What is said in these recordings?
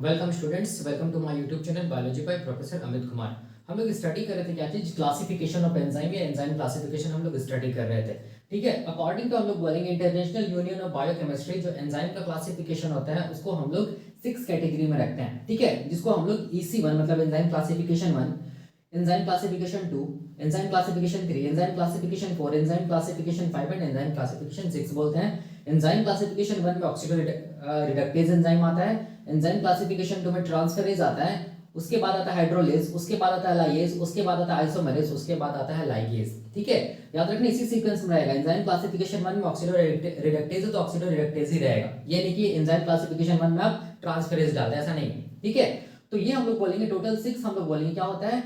Welcome students, welcome to my YouTube channel biology by professor Amit Kumar. हम लोग study कर रहे थे क्या चीज, क्लासिफिकेशन ऑफ एंजाइम या एंजाइम क्लासिफिकेशन हम लोग स्टडी कर रहे थे। ठीक है, अकॉर्डिंग टू हम लोग बोलेंगे इंटरनेशनल यूनियन ऑफ बायोकेमिस्ट्री, जो एंजाइम का क्लासिफिकेशन होता है उसको हम लोग 6 कैटेगरी में रखते हैं। ठीक है, जिसको हम लोग EC1 मतलब enzyme classification 1, enzyme classification 2, enzyme classification 3, enzyme classification 4, enzyme classification 5 and enzyme classification 6 बोलते हैं। एंजाइम क्लासिफिकेशन 1 में ऑक्सीडो रिडक्टेज एंजाइम आता है, एंजाइम क्लासिफिकेशन 2 में ट्रांसफेरेज आता है, उसके बाद आता है हाइड्रोलेज, उसके बाद आता है लाइएज, उसके बाद आता है आइसोमेरेज, उसके बाद आता है लाइगेज। ठीक है, याद रखना इसी सीक्वेंस में रहेगा। एंजाइम क्लासिफिकेशन 1 में ऑक्सीडो रिडक्टेज है तो ऑक्सीडो रिडक्टेज ही रहेगा, ये नहीं कि एंजाइम क्लासिफिकेशन 1 में आप ट्रांसफेरेज डालते हैं, ऐसा नहीं। ठीक है, तो ये हम लोग बोलेंगे टोटल 6 हम लोग बोलेंगे क्या होता है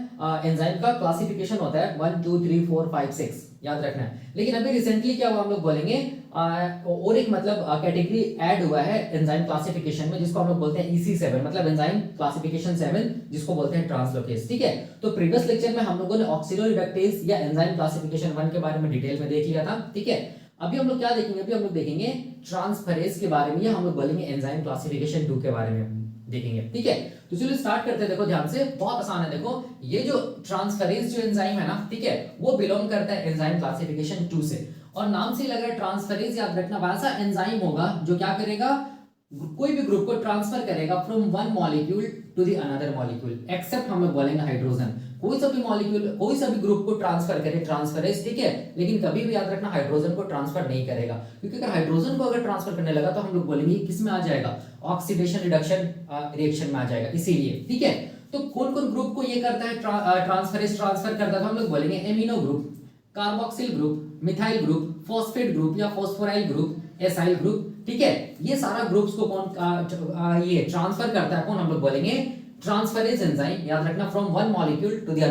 एंजाइम का क्लासिफिकेशन होता है 1 2 3 4 5 6, याद रखना है। लेकिन अभी रिसेंटली क्या हुआ हम लोग बोलेंगे और एक मतलब कैटेगरी ऐड हुआ है एंजाइम क्लासिफिकेशन में, जिसको हम लोग बोलते हैं EC7 मतलब एंजाइम क्लासिफिकेशन 7, जिसको बोलते हैं ट्रांसलोकेज। ठीक है, तो प्रीवियस लेक्चर में हम लोगों ने ऑक्सीडो रिडक्टेज या एंजाइम क्लासिफिकेशन 1 के बारे में डिटेल में देख लिया था। ठीक है, अभी हम लोग क्या देखेंगे, अभी हम लोग देखेंगे ट्रांसफरेज के बारे में, या हम लोग बोलेंगे एंजाइम क्लासिफिकेशन 2 के बारे में देखेंगे। ठीक है, तो चलिए स्टार्ट करते हैं। देखो ध्यान से, बहुत आसान है। देखो ये जो ट्रांसफरेज जो एंजाइम है ना, ठीक है, वो बिलोंग करता है एंजाइम क्लासिफिकेशन 2 से, और नाम से ही लग रहा है ट्रांसफरेज, याद रखना वैसा एंजाइम होगा जो क्या करेगा, कोई भी ग्रुप को ट्रांसफर करेगा from one molecule to the another molecule, except हम लोग बोलेंगे हाइड्रोजन। कोई सा भी मॉलिक्यूल, कोई सा भी ग्रुप को ट्रांसफर करे ट्रांसफरेज, ठीक है, लेकिन कभी भी याद रखना हाइड्रोजन को ट्रांसफर नहीं करेगा, क्योंकि अगर हाइड्रोजन को अगर ट्रांसफर करने लगा तो हम लोग बोलेंगे किस में आ जाएगा, ऑक्सीडेशन रिडक्शन रिएक्शन में आ जाएगा, इसीलिए। ठीक है, तो कौन कौन ग्रुप को ये करता है ट्रांसफरेज ट्रांसफर करता है, तो हम लोग बोलेंगे amino group, carboxyl group, methyl group, phosphate group या फॉस्फोराइल ग्रुप, एसाइल ग्रुप। ठीक है, ये सारा ग्रुप्स को कौन ये ट्रांसफर करता है, कौन हम लोग बोलेंगे ट्रांसफरेज एंजाइम, याद रखना from one molecule to the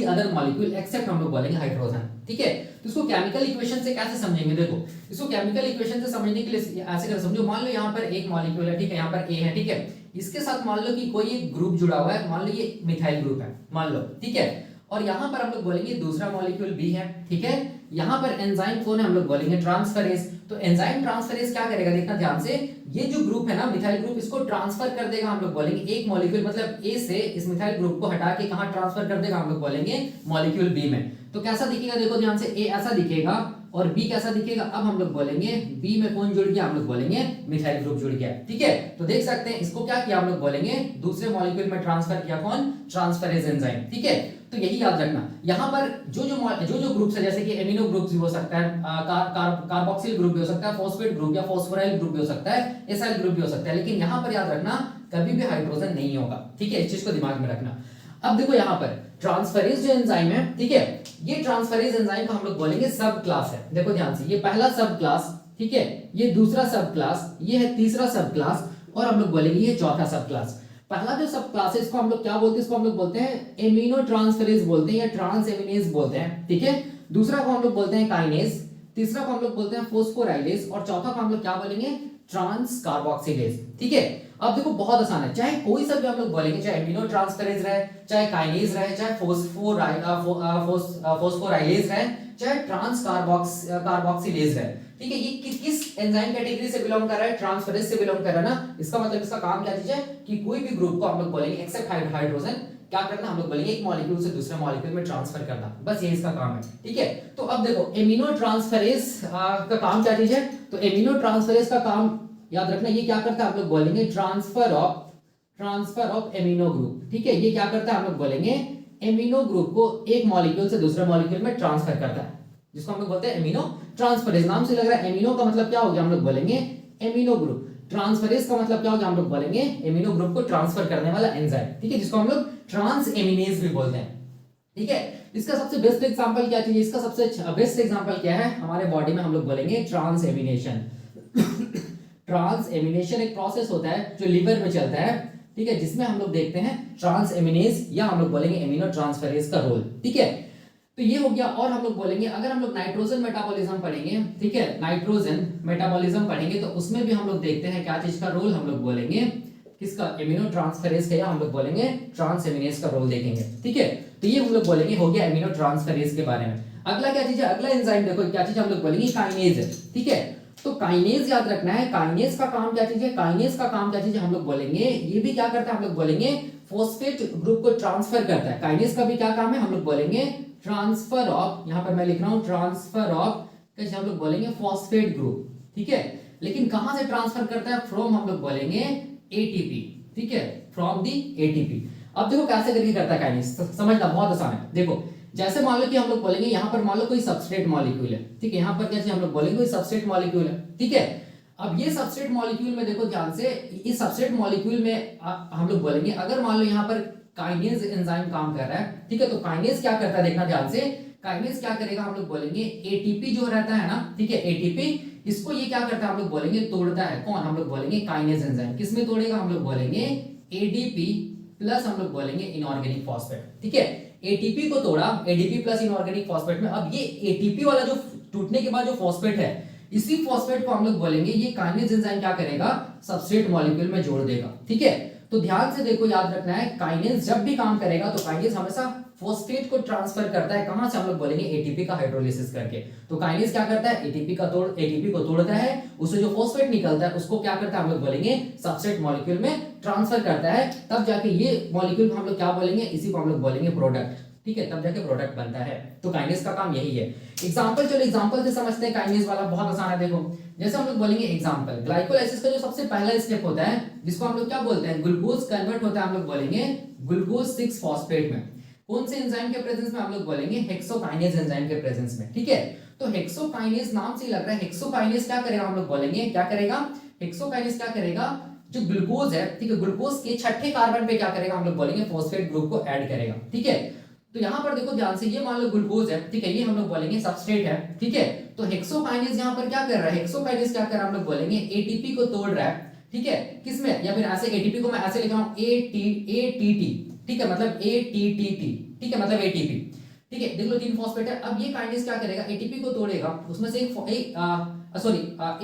other molecule except हम लोग बोलेंगे हाइड्रोजन। ठीक है, तो इसको केमिकल इक्वेशन से कैसे समझेंगे, देखो इसको केमिकल इक्वेशन से समझने के लिए ऐसे कर समझो, मान लो यहाँ पर एक मॉलिक्यूल है, ठीक है, यहाँ पर ए है, ठीक है, इसके साथ मान लो कि कोई एक ग्रुप जुड़ा हुआ है, मान लो ये मिथाइल ग्रुप है, मान लो, ठीक है, और यहाँ पर हम लोग बोलेंगे दूसरा मॉलिक्यूल बी है। ठीक है, यहाँ पर एंजाइम कौन है, हम लोग बोलेंगे ट्रांसफरेज। तो एंजाइम ट्रांसफरेज क्या करेगा, देखना ध्यान से, ये जो ग्रुप है ना मिथाइल ग्रुप, इसको ट्रांसफर कर देगा, हम लोग बोलेंगे एक मॉलिक्यूल मतलब ए से इस मिथाइल ग्रुप को हटा के कहां ट्रांसफर कर देगा, हम लोग बोलेंगे मॉलिक्यूल बी में। तो कैसा दिखेगा, देखो ध्यान से, ए ऐसा दिखेगा और बी कैसा दिखेगा। अब हम लोग बोलेंगे बी में कौन जुड़ गया, हम लोग बोलेंगे मिथाइल ग्रुप जुड़ गया। ठीक है, तो देख सकते हैं इसको क्या किया, हम लोग बोलेंगे दूसरे मॉलिक्यूल में ट्रांसफर किया, कौन, ट्रांसफरेज एंजाइम। ठीक है, तो यही याद रखना, यहाँ पर जो ग्रुप्स है, जैसे कि एमिनो ग्रुप्स भी हो सकता है, कार्बोक्सिल ग्रुप भी हो सकता है, फॉस्फेट ग्रुप या फॉस्फोराइल ग्रुप भी हो सकता है, एसाइल ग्रुप भी हो सकता है, लेकिन यहाँ पर याद रखना कभी भी हाइड्रोजन नहीं होगा। ठीक है, इस चीज को दिमाग में रखना। अब देखो यहाँ पर ट्रांसफरेज जो एंजाइम है, ठीक है, ये ट्रांसफरेज एंजाइम को हम लोग बोलेंगे सब क्लास है। देखो ध्यान से, ये पहला सब क्लास, ठीक है, ये दूसरा सब क्लास, ये है तीसरा सब क्लास, और हम लोग बोलेंगे ये चौथा सब क्लास। पहला जो सब क्लास है इसको हम लोग क्या बोलते हैं, इसको हम लोग बोलते हैं एमिनो ट्रांसफरेज बोलते हैं या ट्रांस एमिनेज बोलते हैं। ठीक है, दूसरा को हम लोग बोलते हैं काइनेज, तीसरा को हम लोग बोलते हैं फोस्फोराइलेज, और चौथा को हम लोग क्या बोलेंगे, ट्रांस कार्बोक्सिलेज। ठीक है, अब देखो बहुत आसान है, चाहे कोई सा भी हम लोग बोलेंगे, चाहे एमिनो ट्रांसफरेज रहे, चाहे काइनेज रहे, चाहे फोस्फोराइलेज रहे, चाहे ट्रांस कार्बोक्सिलेज रहे। ठीक है, ये किस एंजाइम कैटेगरी से बिलोंग कर रहा है, ट्रांसफरेज से बिलोंग कर रहा है ना, इसका मतलब इसका काम क्या चीज है कि कोई भी ग्रुप को हम लोग बोलेंगे एक्सेप्ट हाइड्रोजन क्या करना, हम लोग बोलेंगे एक मॉलिक्यूल से दूसरे मॉलिक्यूल में ट्रांसफर करना, बस ये इसका काम है। ठीक है, तो अब देखो एमिनो ट्रांसफरेज का काम क्या चीज है, तो एमिनो ट्रांसफरेज का काम याद रखना, ये क्या करता है, हम लोग बोलेंगे ट्रांसफर ऑफ एमिनो ग्रुप। ठीक है, ये क्या करता है, हम लोग बोलेंगे एमिनो ग्रुप को एक मॉलिक्यूल से दूसरे मॉलिक्यूल में ट्रांसफर करता है, जिसको हम लोग बोलते हैं एमिनो ट्रांसफरेज। नाम से लग रहा है एमिनो का मतलब क्या हो गया, हम लोग बोलेंगे एमिनो ग्रुप, ट्रांसफरेज का मतलब क्या हो गया, हम लोग बोलेंगे एमिनो ग्रुप को ट्रांसफर करने वाला एंजाइम। ठीक है, जिसको हम लोग ट्रांस एमिनेज भी बोलते हैं। ठीक है, इसका सबसे बेस्ट एग्जांपल क्या चाहिए, इसका सबसे बेस्ट एग्जांपल क्या है, हमारे बॉडी में हम लोग बोलेंगे ट्रांस एमिनेशन। ट्रांस एमिनेशन एक प्रोसेस होता है जो लिवर में चलता है, ठीक है, जिसमें हम लोग देखते हैं ट्रांस एमिनेज या हम लोग बोलेंगे एमिनो ट्रांसफरेज का रोल। ठीक है, तो ये हो गया। और हम लोग बोलेंगे अगर हम लोग नाइट्रोजन मेटाबॉलिज्म पढ़ेंगे, ठीक है, नाइट्रोजन मेटाबॉलिज्म पढ़ेंगे तो उसमें भी हम लोग देखते हैं क्या चीज का रोल, हम लोग बोलेंगे किसका, एमिनो ट्रांसफरेज का, या हम लोग बोलेंगे ट्रांस एमिनेज का रोल देखेंगे। ठीक है, तो ये हम लोग बोलेंगे हो गया एमिनो ट्रांसफरेज के बारे में। अगला क्या चीज है, अगला एंजाइम देखो क्या चीज हम लोग बोलेंगे, काइनेज है। ठीक है, तो काइनेज याद रखना है, काइनेज का काम क्या चीज है, काइनेज का काम क्या चीज है हम लोग बोलेंगे, ये भी क्या करता है हम लोग बोलेंगे फॉस्फेट ग्रुप को ट्रांसफर करता है। काइनेज का भी क्या काम है हम लोग बोलेंगे ट्रांसफर ऑफ, यहां पर मैं लिख रहा हूं ट्रांसफर ऑफ, कैसे हम लोग बोलेंगे फॉस्फेट ग्रुप, ठीक है। लेकिन कहां से ट्रांसफर करता है, फ्रॉम हम लोग बोलेंगे एटीपी, ठीक है, फ्रॉम दी एटीपी। अब देखो कैसे करके करता है काइनेज, समझना बहुत आसान है। देखो जैसे मान लो कि हम लोग बोलेंगे यहाँ पर मान लो कोई सबस्ट्रेट मॉलिक्यूल है, ठीक है, यहाँ पर कैसे हम लोग बोलेंगे कोई सबस्ट्रेट मॉलिक्यूल है, ठीक है। अब ये सबस्ट्रेट मॉलिक्यूल में देखो ध्यान से, इस सबस्ट्रेट मॉलिक्यूल में हम लोग बोलेंगे अगर मान लो यहाँ पर काइनेज एंजाइम काम कर रहा है, ठीक है, तो काइनेज क्या करता है देखना ध्यान से, काइनेज क्या करेगा हम लोग बोलेंगे एटीपी जो रहता है ना, ठीक है, एटीपी, इसको ये क्या करता है हम लोग बोलेंगे तोड़ता है, कौन, हम लोग बोलेंगे काइनेज एंजाइम। किसमें तोड़ेगा, हम लोग बोलेंगे एडीपी प्लस हम लोग बोलेंगे इनऑर्गेनिक फॉस्फेट, ठीक है। एटीपी को तोड़ा, एडीपी प्लस इनऑर्गेनिक फॉस्फेट में। अब ये एटीपी वाला जो टूटने के बाद जो फॉस्फेट है, इसी फॉस्फेट को हम लोग बोलेंगे ये काइनेज एंजाइम क्या करेगा, सबस्ट्रेट मॉलिक्यूल में जोड़ देगा, ठीक है। तो ध्यान से देखो, याद रखना है काइनेज जब भी काम करेगा तो काइनेज हमेशा फॉस्फेट को ट्रांसफर करता है, कहां से, हम लोग बोलेंगे एटीपी का हाइड्रोलिसिस करके। तो काइनेज क्या करता है, एटीपी को तोड़ता है, उससे जो फॉस्फेट निकलता है उसको क्या करता है हम लोग बोलेंगे सबस्ट्रेट मॉलिक्यूल में ट्रांसफर करता है, तब जाके ये मॉलिक्यूल हम लोग क्या बोलेंगे, इसी को हम लोग बोलेंगे प्रोडक्ट, ठीक है, तब जाके प्रोडक्ट बनता है। तो काइनेज का काम यही है। एग्जांपल, चलो एग्जांपल से समझते हैं, काइनेज वाला बहुत आसान है। देखो जैसे हम लोग बोलेंगे एग्जांपल, ग्लाइकोलाइसिस का जो सबसे पहला स्टेप होता है जिसको हम लोग क्या बोलते हैं, ग्लूकोज कन्वर्ट होता है, हम लोग बोलेंगे ग्लूकोज 6 फॉस्फेट में। कौन से एंजाइम के प्रेजेंस में, हम लोग बोलेंगे हेक्सोकाइनेज एंजाइम के प्रेजेंस में, ठीक है। तो हेक्सोकाइनेज नाम से ही लग रहा है, हेक्सोकाइनेज क्या करेगा, हम लोग बोलेंगे क्या करेगा, हेक्सोकाइनेज क्या करेगा, जो ग्लूकोज है, ठीक है, ग्लूकोज के छठे कार्बन पे क्या करेगा, हम लोग बोलेंगे फॉस्फेट ग्रुप को ऐड करेगा, ठीक है। तो यहां पर देखो ध्यान से, ये मान लो ग्लूकोज है, ठीक है, ये हम लोग बोलेंगे सबस्ट्रेट है, ठीक है। तो हेक्सोकाइनेज यहां पर क्या कर रहा है, हेक्सोकाइनेज क्या कर रहा है, हम लोग बोलेंगे एटीपी को तोड़ रहा है, ठीक है, किसमें, या फिर ऐसे एटीपी को मैं ऐसे लिख रहा हूं एटीटी, ठीक है, मतलब एटीटीटी, ठीक है, मतलब एटीपी, ठीक है। देख लो 3 फॉस्फेट है। अब ये काइनेज क्या करेगा, एटीपी को तोड़ेगा, उसमें से एक सॉरी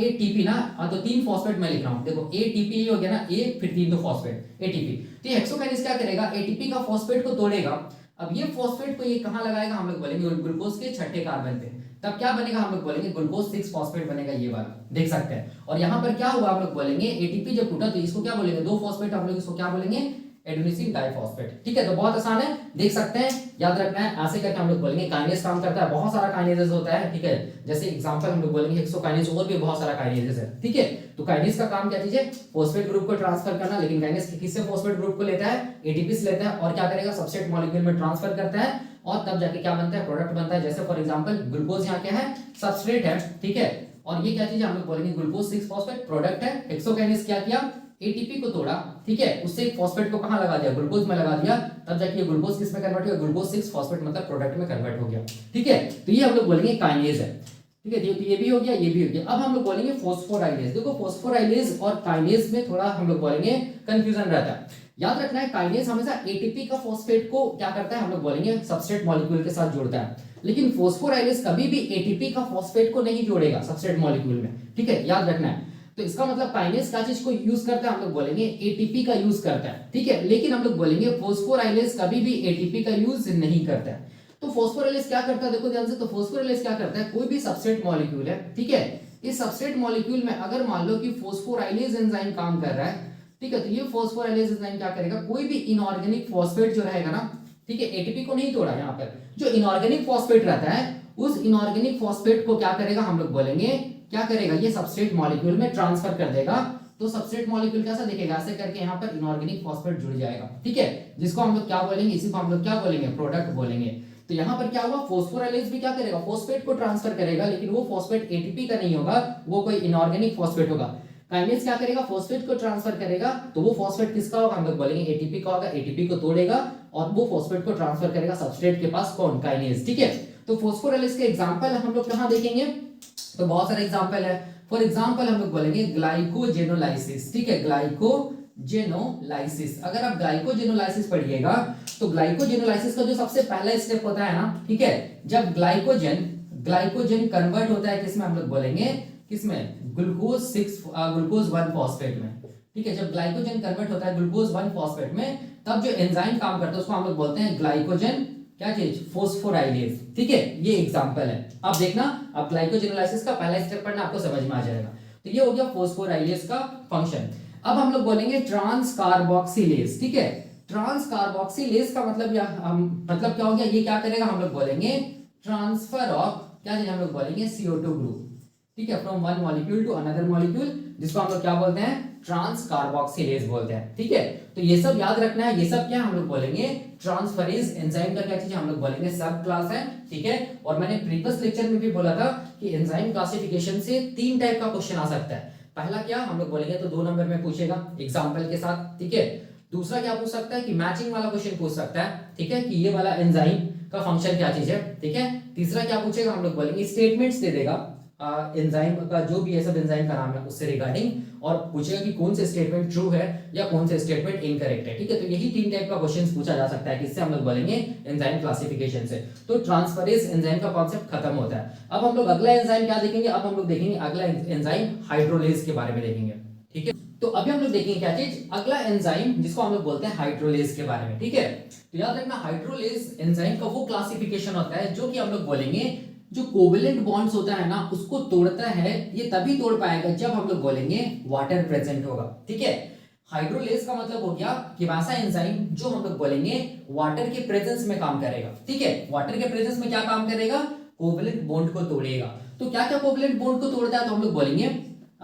एटीपी ना, तो 3 फॉस्फेट मैं लिख रहा हूं, देखो एटीपी हो गया ना, ए फिर 3 तो फॉस्फेट एटीपी। तो ये हेक्सोकाइनेज क्या करेगा, एटीपी का फॉस्फेट को तोड़ेगा। अब ये फॉस्फेट को ये कहां लगाएगा, हम लोग बोलेंगे ग्लूकोज के छठे कार्बन पे, तब क्या बनेगा, हम लोग बोलेंगे ग्लूकोज 6 फॉस्फेट बनेगा, ये वाला देख सकते हैं। और यहां पर क्या हुआ, हम लोग बोलेंगे एटीपी जब टूटा तो इसको क्या बोलेंगे, 2 फॉस्फेट, हम लोग इसको क्या बोलेंगे एडेनोसिन डाइफॉस्फेट, ठीक है। तो बहुत आसान है, देख सकते हैं, याद रखना है, ऐसे करके हम लोग बोलेंगे काइनेज काम करता है, बहुत सारा काइनेजेस होता है, ठीक है। जैसे एग्जांपल हम लोग बोलेंगे हेक्सोकाइनेज, और भी बहुत सारा काइनेजेस है, ठीक है। तो काइनेज का काम क्या चीज है, फॉस्फेट ग्रुप को ट्रांसफर करना, लेकिन काइनेज किससे फॉस्फेट ग्रुप को लेता है, एटीपी से लेता है, और क्या करेगा सबस्ट्रेट मॉलिक्यूल में ट्रांसफर करता है, और तब जाके क्या बनता है, प्रोडक्ट बनता है। जैसे फॉर एग्जांपल ग्लूकोज यहाँ क्या है, सबस्ट्रेट है, ठीक है, और ये क्या चीज है, हम लोग बोलेंगे ग्लूकोज 6 फॉस्फेट प्रोडक्ट है। हेक्सोकाइनेज क्या किया, एटीपी को तोड़ा, ठीक है, उससे एक फॉस्फेट को कहां लगा दिया, ग्लूकोज में लगा दिया, तब जाके ये ग्लूकोज किस में कन्वर्ट हुआ, ग्लूकोज 6 फॉस्फेट मतलब प्रोडक्ट में कन्वर्ट हो गया, ठीक है। तो ये हम लोग बोलेंगे काइनेज है, ठीक है। तो ये भी हो गया, ये भी हो गया। अब हम लोग बोलेंगे फॉस्फोराइलेज। देखो फॉस्फोराइलेज और काइनेज में थोड़ा हम लोग बोलेंगे कंफ्यूजन रहता है। याद रखना है काइनेज हमेशा एटीपी का फॉस्फेट को क्या करता है, हम लोग बोलेंगे सबस्ट्रेट मॉलिक्यूल के साथ जोड़ता है, लेकिन फॉस्फोराइलेज कभी भी एटीपी का फॉस्फेट को नहीं जोड़ेगा सबस्ट्रेट मॉलिक्यूल में, ठीक है, याद रखना है। तो इसका मतलब काइनेज क्या चीज को यूज करता है, हम लोग बोलेंगे एटीपी का यूज करता है, ठीक है, लेकिन हम लोग बोलेंगे फॉस्फोराइलेज कभी भी एटीपी का यूज नहीं करता है। तो फॉस्फोराइलेज क्या करता है, देखो ध्यान से, तो फॉस्फोराइलेज क्या करता है, कोई भी सबस्ट्रेट मॉलिक्यूल है, ठीक है, इस सबस्ट्रेट मॉलिक्यूल में अगर मान लो कि फॉस्फोराइलेज एंजाइम काम कर रहा है, ठीक है, तो ये फॉस्फोराइलेज एंजाइम क्या करेगा, कोई भी इनऑर्गेनिक फॉस्फेट जो रहेगा ना, ठीक है, एटीपी को नहीं तोड़ा, यहाँ पर जो इनऑर्गेनिक फॉस्फेट रहता है, उस इनऑर्गेनिक फॉस्फेट को क्या करेगा, हम लोग बोलेंगे क्या करेगा, ये सबस्ट्रेट मॉलिक्यूल में ट्रांसफर कर देगा। तो सबस्ट्रेट मॉलिक्यूल कैसा दिखेगा, ऐसे करके यहाँ पर इनऑर्गेनिक फॉस्फेट जुड़ जाएगा, ठीक है, जिसको हम लोग क्या बोलेंगे, इसी को हम लोग क्या बोलेंगे, प्रोडक्ट बोलेंगे। तो यहाँ पर क्या हुआ, फॉस्फोराइलेज भी क्या करेगा, फॉस्फेट को ट्रांसफर करेगा, लेकिन वो फॉस्फेट एटीपी का नहीं होगा, वो कोई इनऑर्गेनिक फॉस्फेट होगा। काइनेज क्या करेगा, फॉस्फेट को ट्रांसफर करेगा, तो वो फॉस्फेट किसका होगा, हम लोग बोलेंगे एटीपी का होगा, एटीपी को तोड़ेगा और वो फॉस्फेट को ट्रांसफर करेगा सबस्ट्रेट के पास, कौन, काइनेज, ठीक है। तो फॉस्फोराइलेज के एग्जांपल हम लोग कहां देखेंगे, तो बहुत सारे एग्जांपल है। फॉर एग्जांपल हम लोग बोलेंगे ग्लाइकोजेनोलाइसिस, ठीक है, ग्लाइकोजेनोलाइसिस। अगर आप ग्लाइकोजेनोलाइसिस पढ़िएगा तो ग्लाइकोजेनोलाइसिस का जो सबसे पहला स्टेप होता है ना, ठीक है, जब ग्लाइकोजन कन्वर्ट होता है किसमें, हम लोग बोलेंगे किसमें, ग्लूकोज 1 फॉस्फेट में, ठीक है। जब ग्लाइकोजन कन्वर्ट होता है ग्लूकोज 1 फॉस्फेट में, तब जो एंजाइम काम करता है उसको हम लोग बोलते हैं ग्लाइकोजन क्या चीज, फोस्फोराइलेज। ठीक है, ये एग्जांपल है। अब देखना, अब ग्लाइकोजेनोलाइसिस का पहला स्टेप पढ़ना, आपको समझ में आ जाएगा। तो ये हो गया फोस्फोराइलेज का फंक्शन। अब हम लोग बोलेंगे ट्रांस कार्बोक्सिलेज। ठीक है, ट्रांस कार्बोक्सिलेज का मतलब मतलब क्या हो गया, ये क्या करेगा, हम लोग बोलेंगे ट्रांसफर ऑफ क्या चीज, हम लोग बोलेंगे CO2 ग्रुप। ठीक है, from one molecule to another molecule, जिसको हम लोग क्या बोलते हैं, ट्रांस कार्बोक्सिलेज बोलते हैं। ठीक है, तो ये सब याद रखना है। ये सब क्या हम लोग बोलेंगे, ट्रांसफरेज एंजाइम का क्या चीज हम लोग बोलेंगे, सब क्लास है। ठीक है, और मैंने प्रीवियस लेक्चर में भी बोला था कि एंजाइम क्लासिफिकेशन से 3 टाइप का क्वेश्चन आ सकता है। पहला क्या हम लोग बोलेंगे, तो 2 नंबर में पूछेगा एग्जाम्पल के साथ। ठीक है, दूसरा क्या पूछ सकता है कि मैचिंग वाला क्वेश्चन पूछ सकता है। ठीक है, कि ये वाला एंजाइम का फंक्शन क्या चीज है। ठीक है, तीसरा क्या पूछेगा, हम लोग बोलेंगे स्टेटमेंट्स दे देगा एंजाइम का, जो भी ये सब एंजाइम का नाम है उससे रिगार्डिंग, और पूछेगा कि कौन से स्टेटमेंट ट्रू है या कौन से स्टेटमेंट इनकरेक्ट है। ठीक है, तो यही 3 टाइप का क्वेश्चंस पूछा जा सकता है, किससे हम लोग बोलेंगे, एंजाइम क्लासिफिकेशन से। तो ट्रांसफरेज एंजाइम का कॉन्सेप्ट खत्म होता है। अब हम लोग अगला एंजाइम क्या देखेंगे, अब हम लोग देखेंगे अगला एंजाइम हाइड्रोलेज के बारे में देखेंगे। ठीक है, तो अभी हम लोग देखेंगे क्या चीज, अगला एंजाइम जिसको हम लोग बोलते हैं हाइड्रोलेज के बारे में। ठीक है, तो याद रखना हाइड्रोलेज एंजाइम का वो क्लासिफिकेशन होता है जो कि हम लोग बोलेंगे जो कोवेलेंट बॉन्ड्स होता है ना उसको तोड़ता है। ये तभी तोड़ पाएगा जब हम लोग बोलेंगे वाटर प्रेजेंट होगा। ठीक है, हाइड्रोलेज का मतलब हो गया कि वैसा एंजाइम जो हम लोग बोलेंगे वाटर के प्रेजेंस में काम करेगा। ठीक है, वाटर के प्रेजेंस में क्या काम करेगा, कोवेलेंट बॉन्ड को तोड़ेगा। तो क्या क्या कोवेलेंट बॉन्ड को तोड़ता है, तो हम लोग बोलेंगे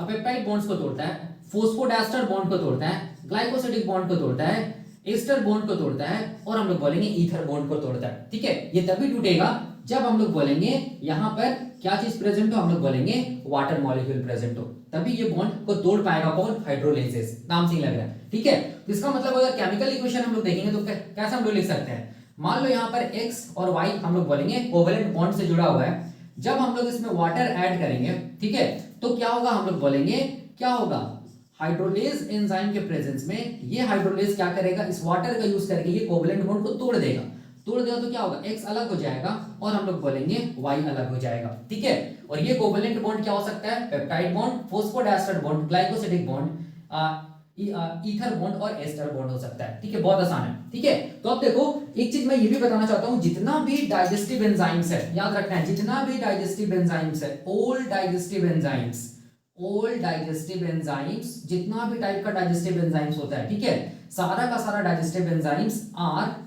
पेप्टाइड बॉन्ड्स को तोड़ता है, फॉस्फोडाइस्टर बॉन्ड को तोड़ता है, ग्लाइकोसिडिक बॉन्ड को तोड़ता है, एस्टर बॉन्ड को तोड़ता है, और हम लोग बोलेंगे ईथर बॉन्ड को तोड़ता है। ठीक है, ये तभी टूटेगा जब हम लोग बोलेंगे यहां पर क्या चीज प्रेजेंट हो, हम लोग बोलेंगे वाटर मॉलिक्यूल प्रेजेंट हो, तभी ये बॉन्ड को तोड़ पाएगा कौन, हाइड्रोलेजेस। नाम से ही लग रहा है। ठीक है, तो इसका मतलब अगर केमिकल इक्वेशन हम लोग देखेंगे तो कैसे हम लोग लिख सकते हैं, मान लो यहाँ पर x और y हम लोग बोलेंगे कोवेलेंट बॉन्ड से जुड़ा हुआ है। जब हम लोग इसमें वाटर ऐड करेंगे, ठीक है, तो क्या होगा, हम लोग बोलेंगे क्या होगा, हाइड्रोलेज एंजाइम के प्रेजेंस में ये हाइड्रोलेज क्या करेगा, इस वाटर का यूज करके ये कोवेलेंट बॉन्ड को तोड़ देगा। तोड़ देगा तो क्या होगा, x अलग हो जाएगा और हम लोग बोलेंगे y अलग हो जाएगा। ठीक है, और ये कोवेलेंट बॉन्ड क्या हो सकता है, peptide bond, phosphodiester bond, glycosidic bond, ether bond और एस्टर बॉन्ड हो सकता है। ठीक है, बहुत आसान है। ठीक है, तो अब देखो एक चीज मैं ये भी बताना चाहता हूं, जितना भी डाइजेस्टिव एंजाइम्स है, याद रखना है, जितना भी डाइजेस्टिव एंजाइम्स है, all digestive enzymes, all digestive enzymes, जितना भी टाइप का डाइजेस्टिव एंजाइम्स होता है, ठीक है, सारा का सारा डाइजेस्टिव एंजाइम्स आर,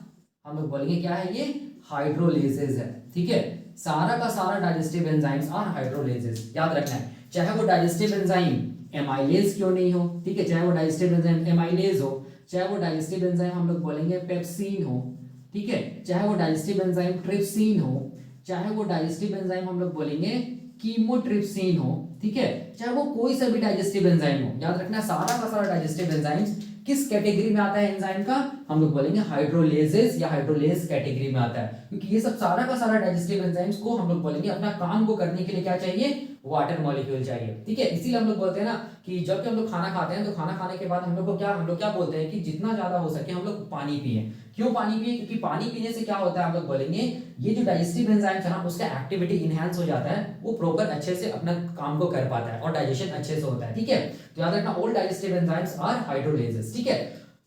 हम लोग बोलेंगे क्या है, ये हाइड्रोलेजेस है। ठीक है, सारा का सारा डाइजेस्टिव एंजाइम्स आर हाइड्रोलेजेस, याद रखना है, चाहे वो डाइजेस्टिव एंजाइम एमाइलेज क्यों नहीं हो। ठीक है, चाहे वो डाइजेस्टिव एंजाइम एमाइलेज हो, चाहे वो डाइजेस्टिव एंजाइम हम लोग बोलेंगे पेप्सिन हो, ठीक है, चाहे वो डाइजेस्टिव एंजाइम ट्रिप्सिन हो, चाहे वो डाइजेस्टिव एंजाइम हम लोग बोलेंगे कीमोट्रिप्सिन हो, ठीक है, चाहे वो कोई सा भी डाइजेस्टिव एंजाइम हो, याद रखना सारा का सारा डाइजेस्टिव एंजाइम्स किस कैटेगरी में आता है एंजाइम का, हम लोग बोलेंगे हाइड्रोलेजेस या हाइड्रोलेज कैटेगरी में आता है, क्योंकि ये सब सारा का सारा डाइजेस्टिव एंजाइम्स को हम लोग बोलेंगे अपना काम को करने के लिए क्या चाहिए, वाटर मॉलिक्यूल चाहिए। ठीक है, इसीलिए हम लोग बोलते हैं ना कि जब कि हम लोग खाना खाते हैं तो खाना खाने के बाद हम लोग क्या बोलते हैं कि जितना ज्यादा हो सके हम लोग पानी पिए। क्यों पानी पिए, क्योंकि पानी पीने से क्या होता है, हम लोग बोलेंगे ये जो डाइजेस्टिव एंजाइम है ना उसका एक्टिविटी इनहैंस हो जाता है, वो प्रॉपर अच्छे से अपना काम को कर पाता है और डाइजेशन अच्छे से होता है। ठीक है, तो याद रखना all digestive enzymes are hydrolases. ठीक है,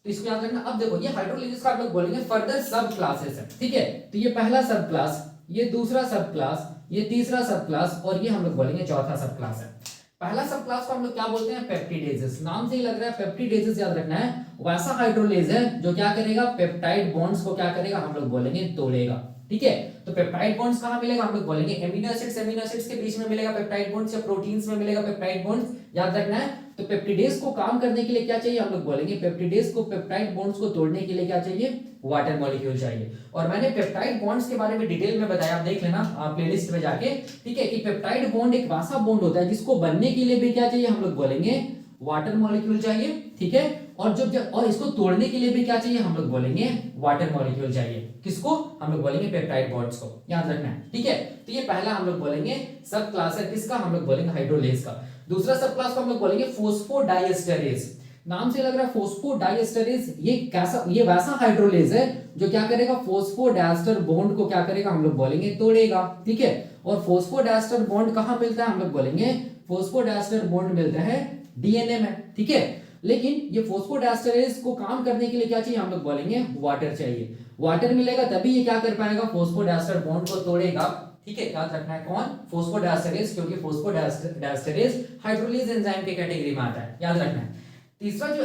तो इसको याद रखना। अब देखो ये हाइड्रोलेजेस का हम लोग बोलेंगे फर्दर सब क्लासेस है। ठीक है, तो ये पहला सब क्लास, ये दूसरा सब क्लास, ये तीसरा सब क्लास और ये हम लोग बोलेंगे चौथा सब क्लास है। पहला सब क्लास को हम लोग क्या बोलते हैं, पेप्टिडेजेस। नाम से ही लग रहा है पेप्टिडेजेस, याद रखना है वैसा हाइड्रोलेज है जो क्या करेगा, पेप्टाइड बॉन्ड्स को क्या करेगा, हम लोग बोलेंगे तोड़ेगा। ठीक है, तो पेप्टाइड बॉन्ड्स कहां मिलेगा, हम लोग बोलेंगे एमिनो एसिड्स के बीच में मिलेगा पेप्टाइड बॉन्ड्स या प्रोटीन्स में मिलेगा पेप्टाइड बॉन्ड्स, याद रखना है। तो पेप्टिडेज को काम करने के लिए क्या चाहिए, हम लोग बोलेंगे पेप्टिडेज को पेप्टाइड बॉन्ड्स को तोड़ने के लिए क्या चाहिए, वाटर मॉलिक्यूल चाहिए। और मैंने पेप्टाइड बॉन्ड्स के बारे में डिटेल में बताया, आप देख लेना प्लेलिस्ट में जाके। ठीक है, कि पेप्टाइड बॉन्ड एक वैसा बॉन्ड होता है जिसको बनने के लिए भी क्या चाहिए, हम लोग बोलेंगे वाटर मॉलिक्यूल चाहिए। ठीक है, और जब और इसको तोड़ने के लिए भी क्या चाहिए, हम लोग बोलेंगे वाटर मॉलिक्यूल चाहिए। किसको, हम लोग बोलेंगे पेप्टाइड बॉन्ड्स को, याद रखना है। ठीक है, तो ये पहला हम लोग बोलेंगे सब क्लास है किसका, हम लोग बोलेंगे हाइड्रोलेज का। दूसरा सब क्लास को हम लोग बोलेंगे फॉस्फोडाइएस्टरेज। नाम से लग रहा है फॉस्फोडाइएस्टरेज, ये वैसा हाइड्रोलेज है जो क्या करेगा, फॉस्फोडाइएस्टर बॉन्ड को क्या करेगा, हम लोग बोलेंगे तोड़ेगा। ठीक है, और फॉस्फोडाइएस्टर बॉन्ड कहां मिलता है, हम लोग बोलेंगे फॉस्फोडाइएस्टर बॉन्ड मिलता है डीएनए में। ठीक है, लेकिन ये फॉस्फोडाइएस्टरेज को काम करने के लिए क्या चाहिए, हम लोग बोलेंगे वाटर चाहिए। वाटर मिलेगा तभी ये क्या कर पाएगा, फॉस्फोडाइस्टर बॉन्ड को तोड़ेगा। ठीक है, याद रखना है कौन, फॉस्फोडाइस्टरेज, क्योंकि फॉस्फोडाइस्टरेज हाइड्रोलेज एंजाइम के कैटेगरी में आता है, याद रखना है। तीसरा जो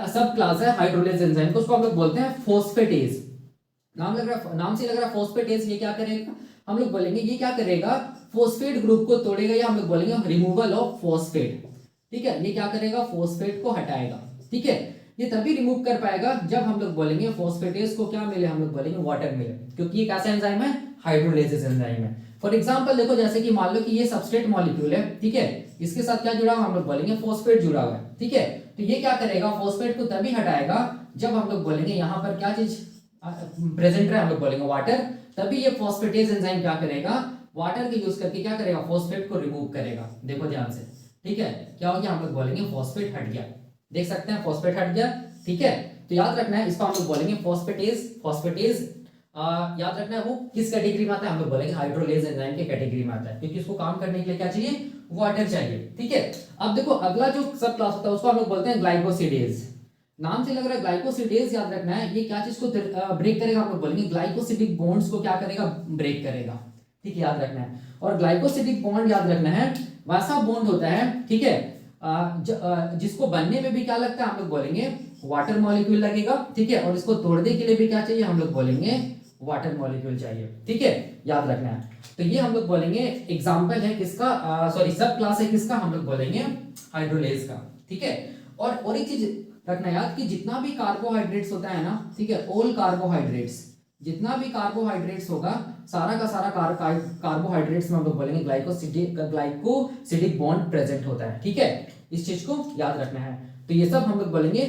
सब क्लास है हाइड्रोलेज एंजाइम को, उसको हम लोग बोलते हैं फॉस्फेटेज। नाम से लग रहा है फॉस्फेटेज, ये क्या करेगा, हम लोग बोलेंगे ये क्या करेगा, फॉस्फेट ग्रुप को तोड़ेगा, या हम लोग बोलेंगे रिमूवल ऑफ फॉस्फेट। ठीक है, ये क्या करेगा, फॉस्फेट को हटाएगा। ठीक है, ये तभी रिमूव कर पाएगा जब हम लोग बोलेंगे फॉस्फेटेज को क्या मिले, हम लोग बोलेंगे वाटर मिले, क्योंकि ये कैसा एंजाइम है, हाइड्रोलेजेस एंजाइम है। फॉर एग्जांपल देखो, जैसे कि मान लो कि ये सबस्ट्रेट मॉलिक्यूल है, ठीक है, इसके साथ क्या जुड़ा हुआ, हम लोग बोलेंगे फॉस्फेट जुड़ा हुआ है। ठीक है, तो ये क्या करेगा, फॉस्फेट को तभी हटाएगा जब हम लोग बोलेंगे यहाँ पर क्या चीज प्रेजेंट है, हम लोग बोलेंगे वाटर, तभी ये फॉस्फेटेज एंजाइम क्या करेगा, वाटर के यूज करके क्या करेगा, फॉस्फेट को रिमूव करेगा। देखो ध्यान से, ठीक है, क्या हो गया, हम लोग बोलेंगे फॉस्फेट हट गया, देख सकते हैं फॉस्फेट हट गया। ठीक है, तो याद रखना है इसको हम लोग बोलेंगे फॉस्फेटेज याद रखना है वो किस कैटेगरी में आता है, हम लोग बोलेंगे हाइड्रोलेज एंजाइम के कैटेगरी में आता है, क्योंकि इसको काम करने के लिए क्या चाहिए, वाटर चाहिए। ठीक है, अब देखो अगला जो सब क्लास होता है उसको हम लोग बोलते हैं ग्लाइकोसिडेज। नाम से लग रहा है ग्लाइकोसिडेज, याद रखना है ये क्या चीज को ब्रेक करेगा, हम लोग बोलेंगे ग्लाइकोसिडिक बॉन्ड्स को क्या करेगा, ब्रेक करेगा। ठीक है, याद रखना है। और ग्लाइकोसिडिक बॉन्ड याद रखना है वैसा बॉन्ड होता है, ठीक है, जिसको बनने में भी क्या लगता है, हम लोग बोलेंगे वाटर मॉलिक्यूल लगेगा। ठीक है, और इसको तोड़ने के लिए भी क्या चाहिए, हम लोग बोलेंगे वाटर मॉलिक्यूल चाहिए। ठीक है, याद रखना है। तो ये हम लोग बोलेंगे एग्जांपल है किसका, सॉरी सब क्लास है किसका, हम लोग बोलेंगे हाइड्रोलेज का। ठीक है, और एक चीज रखना याद कि जितना भी कार्बोहाइड्रेट्स होता है ना, ठीक है, ऑल कार्बोहाइड्रेट्स, जितना भी कार्बोहाइड्रेट्स होगा सारा का सारा कार्बोहाइड्रेट्स में हम लोग बोलेंगे ग्लाइकोसिडिक बॉन्ड प्रेजेंट होता है। ठीक है, इस चीज को याद रखना है। तो ये सब हम लोग बोलेंगे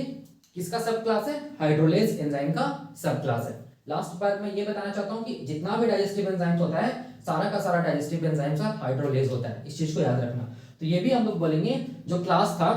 किसका सब क्लास है, हाइड्रोलेज एंजाइम का सब क्लास है। लास्ट बार मैं ये बताना चाहता हूँ कि जितना भी डाइजेस्टिव एंजाइम्स होता है सारा का सारा डाइजेस्टिव एंजाइम्स का हाइड्रोलेज होता है, इस चीज को याद रखना। तो ये भी हम लोग बोलेंगे जो क्लास था,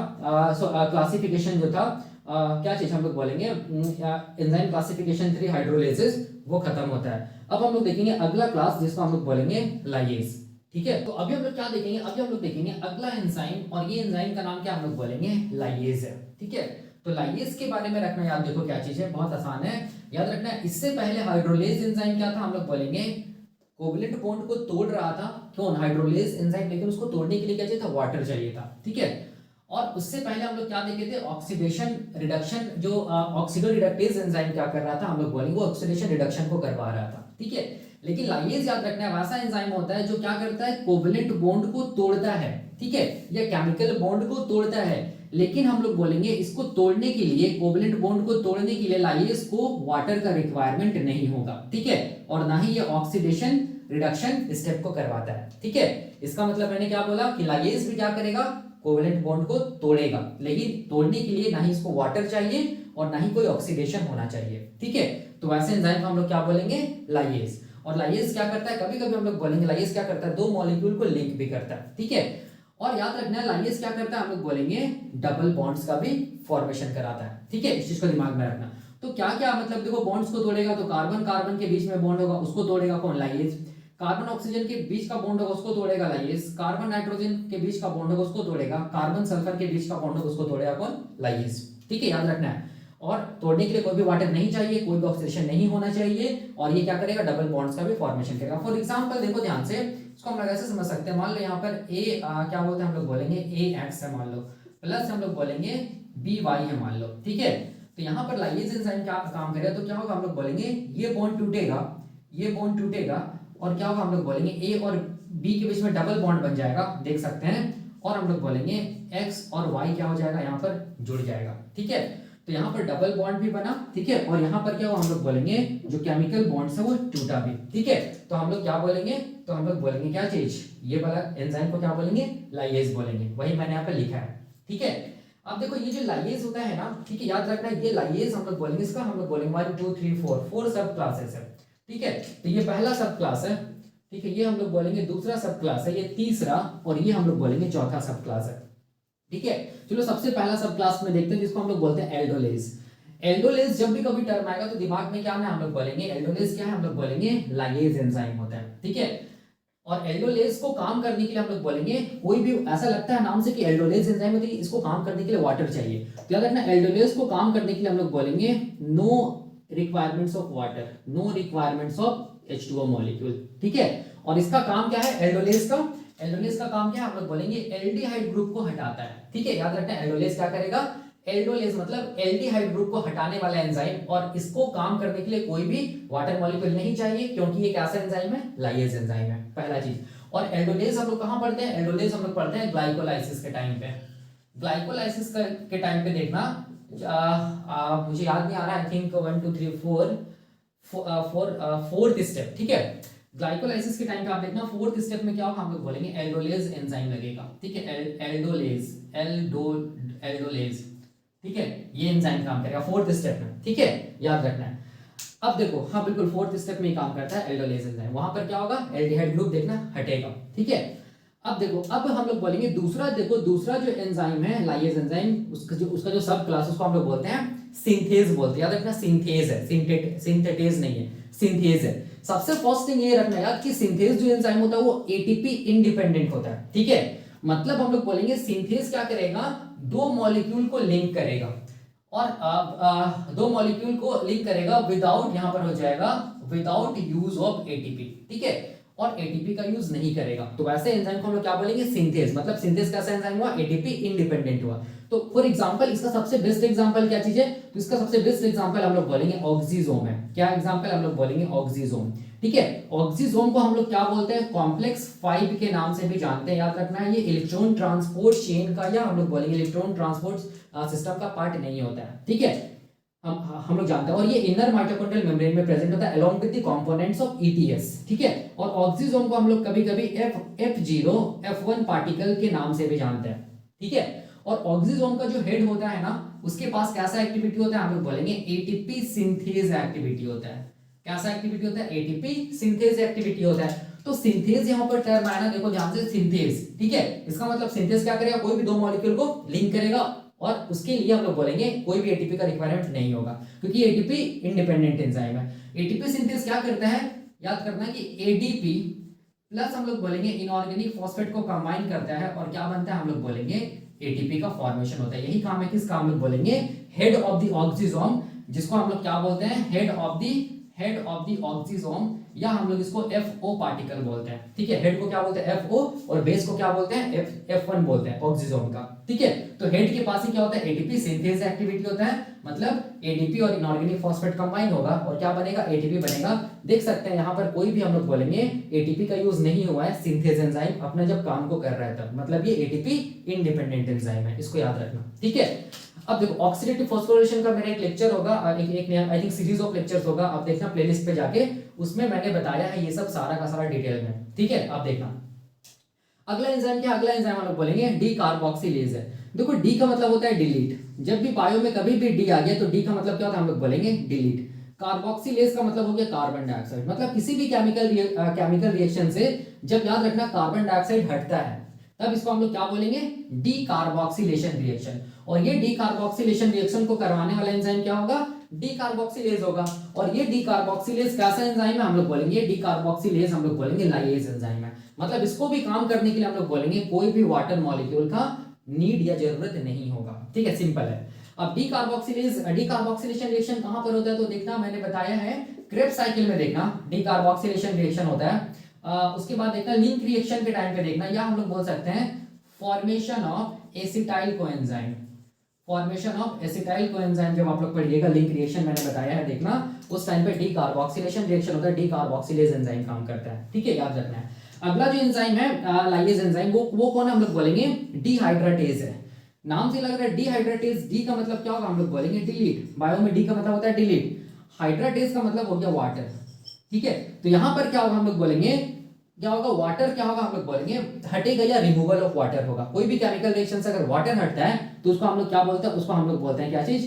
क्लासिफिकेशन जो था, क्या चीज हम लोग बोलेंगे एंजाइम क्लासिफिकेशन 3 हाइड्रोलेजेस, वो खत्म होता है। अब हम लोग देखेंगे अगला क्लास जिसको हम लोग बोलेंगे लाइएज। ठीक है, तो अभी हम लोग क्या देखेंगे, अभी हम लोग देखेंगे अगला एंजाइम, और ये एंजाइम का नाम क्या हम लोग बोलेंगे लाइएज है। ठीक है, तो लाइएज के बारे में रखना याद, देखो क्या चीज है, बहुत आसान है, याद रखना है। इससे पहले हाइड्रोलेज एंजाइम क्या था, हम लोग बोलेंगे कोवलेंट बॉन्ड को तोड़ रहा था, कौन, हाइड्रोलेज एंजाइम, लेकिन उसको तोड़ने के लिए क्या चाहिए था, वाटर चाहिए था। ठीक है, और उससे पहले हम लोग क्या देखे थे, ऑक्सीडेशन रिडक्शन, जो ऑक्सीडो रिडक्टेज एंजाइम क्या कर रहा था, हम लोग बोलेंगे वो ऑक्सीडेशन रिडक्शन को करवा रहा था। ठीक है, लेकिन लाइएज याद रखना है वैसा एंजाइम होता है जो क्या करता है, कोवलेंट बॉन्ड को तोड़ता है। ठीक है, या केमिकल बॉन्ड को तोड़ता है, लेकिन हम लोग बोलेंगे इसको तोड़ने के लिए, कोवलेंट बॉन्ड को तोड़ने के लिए लाइएज को वाटर का रिक्वायरमेंट नहीं होगा। ठीक है, और ना ही ये ऑक्सीडेशन रिडक्शन स्टेप को करवाता है। ठीक है, इसका मतलब मैंने क्या बोला कि लाइएज भी क्या करेगा, कोवलेंट बॉन्ड को तोड़ेगा, लेकिन तोड़ने के लिए ना ही इसको वाटर चाहिए और ना ही कोई ऑक्सीडेशन होना चाहिए। ठीक है, तो वैसे एंजाइम को हम लोग क्या बोलेंगे, लाइएज। और लाइएज क्या करता है, कभी कभी हम लोग बोलेंगे लाइएज क्या करता है, दो मॉलिक्यूल को लिंक भी करता है। ठीक है, और याद रखना है लाइएज क्या करता है, हम लोग बोलेंगे डबल बॉन्ड्स का भी फॉर्मेशन कराता है। ठीक है, इस चीज को दिमाग में रखना। तो क्या क्या मतलब देखो, बॉन्ड्स को तोड़ेगा तो कार्बन कार्बन के बीच में बॉन्ड होगा, उसको तोड़ेगा कौन, लाइएज। कार्बन ऑक्सीजन के बीच का बॉन्ड होगा, उसको तोड़ेगा लाइएज। कार्बन नाइट्रोजन के बीच का बॉन्ड होगा, उसको तोड़ेगा। कार्बन सल्फर के बीच का बॉन्ड होगा, उसको तोड़ेगा कौन, लाइएज। ठीक है, याद रखना है। और तोड़ने के लिए कोई भी वाटर नहीं चाहिए, कोई भी ऑक्सीडेशन नहीं होना चाहिए, और ये क्या करेगा, डबल बॉन्ड्स का भी फॉर्मेशन करेगा। फॉर एग्जांपल देखो ध्यान से, इसको हम लोग ऐसे समझ सकते हैं, मान लो यहाँ पर ए क्या बोलते हैं, हम लोग बोलेंगे ए एक्स है मान लो, प्लस हम लोग बोलेंगे बी वाई है मान लो। ठीक है, तो यहाँ पर लाइएज एंजाइम क्या काम करेगा, तो क्या होगा, हम लोग बोलेंगे ये बॉन्ड टूटेगा, ये बॉन्ड टूटेगा, और क्या होगा, हम लोग बोलेंगे ए और बी के बीच में डबल बॉन्ड बन जाएगा, देख सकते हैं। और हम लोग बोलेंगे एक्स और वाई क्या हो जाएगा, यहाँ पर जुड़ जाएगा। ठीक है, तो यहाँ पर डबल बॉन्ड भी बना। ठीक है, और यहाँ पर क्या हुआ, हम लोग बोलेंगे जो केमिकल बॉन्ड्स है वो टूटा भी। ठीक है, तो हम लोग क्या बोलेंगे, तो हम लोग बोलेंगे क्या चीज, ये वाला एंजाइम को क्या बोलेंगे, लाइएज बोलेंगे, वही मैंने यहाँ पर लिखा है। ठीक है, अब देखो ये जो लाइएज होता है ना, ठीक है, याद रखना ये लाइएज हम लोग बोलेंगे, इसका हम लोग बोलेंगे 1 2 3 4 सब क्लासेस है। ठीक है, तो ये पहला सब क्लास है। ठीक है, ये हम लोग बोलेंगे दूसरा सब क्लास है, ये तीसरा, और ये हम लोग बोलेंगे चौथा सब क्लास है। ठीक है, चलो सबसे पहला सब क्लास में देखते हैं जिसको हम लोग बोलते हैं एल्डोलेज। एल्डोलेज जब भी कभी टर्म आएगा तो दिमाग में क्या है, हम लोग बोलेंगे एल्डोलेज क्या है, हम लोग बोलेंगे लाइएज एंजाइम होता है। ठीक है, और एल्डोलेज को काम करने के लिए हम लोग बोलेंगे, कोई भी ऐसा लगता है नाम से कि एल्डोलेज एंजाइम होती है, इसको काम करने के लिए वाटर चाहिए, तो याद रखना एल्डोलेज को काम करने के लिए हम लोग बोलेंगे no requirements of water, no requirements of H2O molecule, ठीक है। और इसका काम क्या है, एल्डोलेज का, एल्डोलेज का काम क्या है, हम लोग बोलेंगे एल्डिहाइड ग्रुप को हटाता है, ठीक है। याद रखना है एल्डोलेज क्या करेगा, एल्डोलेज मतलब एल्डिहाइड ग्रुप को हटाने वाला एंजाइम, और इसको काम करने के लिए कोई भी वाटर मॉलिक्यूल नहीं चाहिए, क्योंकि ये कैसा एंजाइम है, लाइएज एंजाइम है, पहला चीज। और एल्डोलेज हम लोग कहां पढ़ते हैं, एल्डोलेज हम लोग पढ़ते हैं ग्लाइकोलाइसिस के टाइम पे। ग्लाइकोलाइसिस के टाइम पे देखना, मुझे याद नहीं आ रहा, आई थिंक 1 2 3 4 फोर्थ स्टेप, ठीक है। ग्लाइकोलाइसिस के टाइम पे आप देखना फोर्थ स्टेप में क्या होगा, हम लोग बोलेंगे एल्डोलेज एंजाइम लगेगा, ठीक है। एल्डोलेज, ठीक है, ये एंजाइम काम करेगा फोर्थ स्टेप में, ठीक है, याद रखना है। अब देखो, हाँ बिल्कुल फोर्थ स्टेप में ही काम करता है एल्डोलेज एंजाइम, वहां पर क्या होगा, एल्डिहाइड ग्रुप देखना हटेगा, ठीक है। अब देखो, अब हम लोग बोलेंगे दूसरा, देखो दूसरा जो एंजाइम है लाइएज एंजाइम, उसका जो सब क्लास उसको हम लोग बोलते हैं सिंथेज बोलते हैं, याद रखना सिंथेज है, सिंथेटेज नहीं है, सिंथेज है। सबसे फर्स्ट थिंग ये रखना याद कि सिंथेज जो एंजाइम होता है वो एटीपी इंडिपेंडेंट होता है, ठीक है। मतलब हम लोग बोलेंगे सिंथेज क्या करेगा, दो मॉलिक्यूल को लिंक करेगा, और दो मॉलिक्यूल को लिंक करेगा विदाउट, यहां पर हो जाएगा विदाउट यूज ऑफ एटीपी, ठीक है, और एटीपी का यूज नहीं करेगा। तो वैसे एंजाइम को हम लोग क्या बोलेंगे, सिंथेज। मतलब सिंथेज कैसा एंजाइम हुआ, एटीपी इंडिपेंडेंट हुआ। तो फॉर एग्जांपल इसका सबसे बेस्ट एग्जांपल क्या चीज है, तो इसका सबसे बेस्ट एग्जांपल हम लोग बोलेंगे ऑक्सीजोम है। क्या एग्जांपल हम लोग बोलेंगे, ऑक्सीजोम, ठीक है। ऑक्सीजोम को हम लोग क्या बोलते हैं, कॉम्प्लेक्स 5 के नाम से भी जानते हैं, याद रखना है। ये इलेक्ट्रॉन ट्रांसपोर्ट चेन का, या हम लोग बोलेंगे इलेक्ट्रॉन ट्रांसपोर्ट सिस्टम का पार्ट नहीं होता है, ठीक है, हम लोग जानते हैं। और ये इनर माइटोकॉन्ड्रियल मेम्ब्रेन में प्रेजेंट होता है along with the components of ETS, ठीक है। और ऑक्सीजोम को हम लोग कभी-कभी F0 F1 पार्टिकल के नाम से भी जानते हैं, ठीक है। और ऑक्सीजोम का जो हेड होता है ना, उसके पास कैसा एक्टिविटी होता है, हम लोग बोलेंगे एटीपी सिंथेज एक्टिविटी होता है। कैसा एक्टिविटी होता है, एटीपी सिंथेज एक्टिविटी होता है। तो सिंथेज यहाँ पर टर्म आया ना, देखो ध्यान से, सिंथेज, ठीक है। इसका मतलब सिंथेज क्या करेगा, कोई भी दो मॉलिक्यूल को लिंक करेगा, और उसके लिए हम लोग बोलेंगे कोई भी एटीपी का रिक्वायरमेंट नहीं होगा, क्योंकि एटीपी इंडिपेंडेंट एंजाइम है। एटीपी सिंथेज क्या करता है, याद करना कि एडीपी प्लस हम लोग बोलेंगे इनऑर्गेनिक फॉस्फेट को कंबाइन करता है, और क्या बनता है, हम लोग बोलेंगे एटीपी का फॉर्मेशन होता है। यही काम है किसका, हम लोग बोलेंगे हेड ऑफ द ऑक्सीजोम, जिसको हम लोग क्या बोलते हैं, हेड ऑफ द ऑक्सीजोम, या हम लोग इसको FO पार्टिकल बोलते हैं, ठीक है। हेड को क्या बोलते हैं, FO, और बेस को क्या बोलते हैं, F1 बोलते हैं ऑक्सीजोम का, ठीक है। तो हेड के पास ही क्या होता है, एटीपी सिंथेज एक्टिविटी होता है, मतलब एडीपी और इनऑर्गेनिक फॉस्फेट कंबाइन होगा, और क्या बनेगा, एटीपी बनेगा। देख सकते हैं यहाँ पर कोई भी हम लोग बोलेंगे एटीपी का यूज नहीं हुआ है, सिंथेज एंजाइम अपना जब काम को कर रहा है तब, मतलब ये एटीपी इंडिपेंडेंट एंजाइम है, इसको याद रखना, ठीक है। अब देखो ऑक्सीडेटिव फॉस्फोरिलेशन का मेरा एक लेक्चर होगा, एक I think series of lectures होगा, आप देखना प्लेलिस्ट पे जाके, उसमें मैंने बताया है ये सब सारा का सारा डिटेल में, ठीक है, आप देखना। अगला एंजाइम क्या, अगला एंजाइम हम लोग बोलेंगे डी कार्बोक्सिलेज है। देखो डी का मतलब होता है डिलीट, जब भी बायो में कभी भी डी आ गया तो डी का मतलब क्या होता है, हम लोग बोलेंगे डिलीट। कार्बोक्सिलेज का मतलब हो गया कार्बन डाइऑक्साइड, मतलब किसी भी केमिकल रिएक्शन से जब, याद रखना, कार्बन डाइऑक्साइड हटता है तब इसको हम लोग क्या बोलेंगे, डी कार्बोक्सिलेशन रिएक्शन। और ये डी कार्बोक्सिलेशन रिएक्शन को करवाने वाला एंजाइम क्या होगा, डी कार्बोक्सिलेज होगा। और ये डी कार्बोक्सिलेज कैसा एंजाइम है, हम लोग बोलेंगे डी कार्बोक्सिलेज, हम लोग बोलेंगे लाइएज एंजाइम है। मतलब इसको भी काम करने के लिए हम लोग बोलेंगे कोई भी वाटर मॉलिक्यूल का नीड या जरूरत नहीं होगा, ठीक है, सिंपल है। अब डी कार्बोक्सिलेशन रिएक्शन कहां पर होता है, तो देखना मैंने बताया है क्रेब्स साइकिल में, देखना डी कार्बोक्सिलेशन रिएक्शन होता है। उसके बाद देखना लिंक रिएक्शन के टाइम पे देखना, या हम लोग बोल सकते हैं formation of acetyl coenzyme, formation of acetyl coenzyme जब आप लोग पढ़िएगा, लिंक रिएक्शन मैंने बताया है, देखना उस टाइम पे डी कार्बोक्सिलेशन रिएक्शन होता है, डी कार्बोक्सिलेज एंजाइम काम करता है, ठीक है, याद रखना है। अगला जो एंजाइम है लाइएज एंजाइम, वो कौन है, हम लोग बोलेंगे डिहाइड्रेटेज है। नाम से लग रहा है डिहाइड्रेटेज, डी का मतलब क्या होगा, हम लोग बोलेंगे डिलीट। बायो में डी का मतलब होता है डिलीट, हाइड्रेटेज का मतलब हो गया वाटर, ठीक है। तो यहां पर क्या होगा, हम लोग बोलेंगे क्या होगा, वाटर क्या होगा, हम लोग बोलेंगे हटेगा या रिमूवल ऑफ वाटर होगा। कोई भी केमिकल रिएक्शन से अगर वाटर हटता है तो उसको हम लोग क्या बोलते हैं, उसको हम लोग बोलते हैं क्या चीज,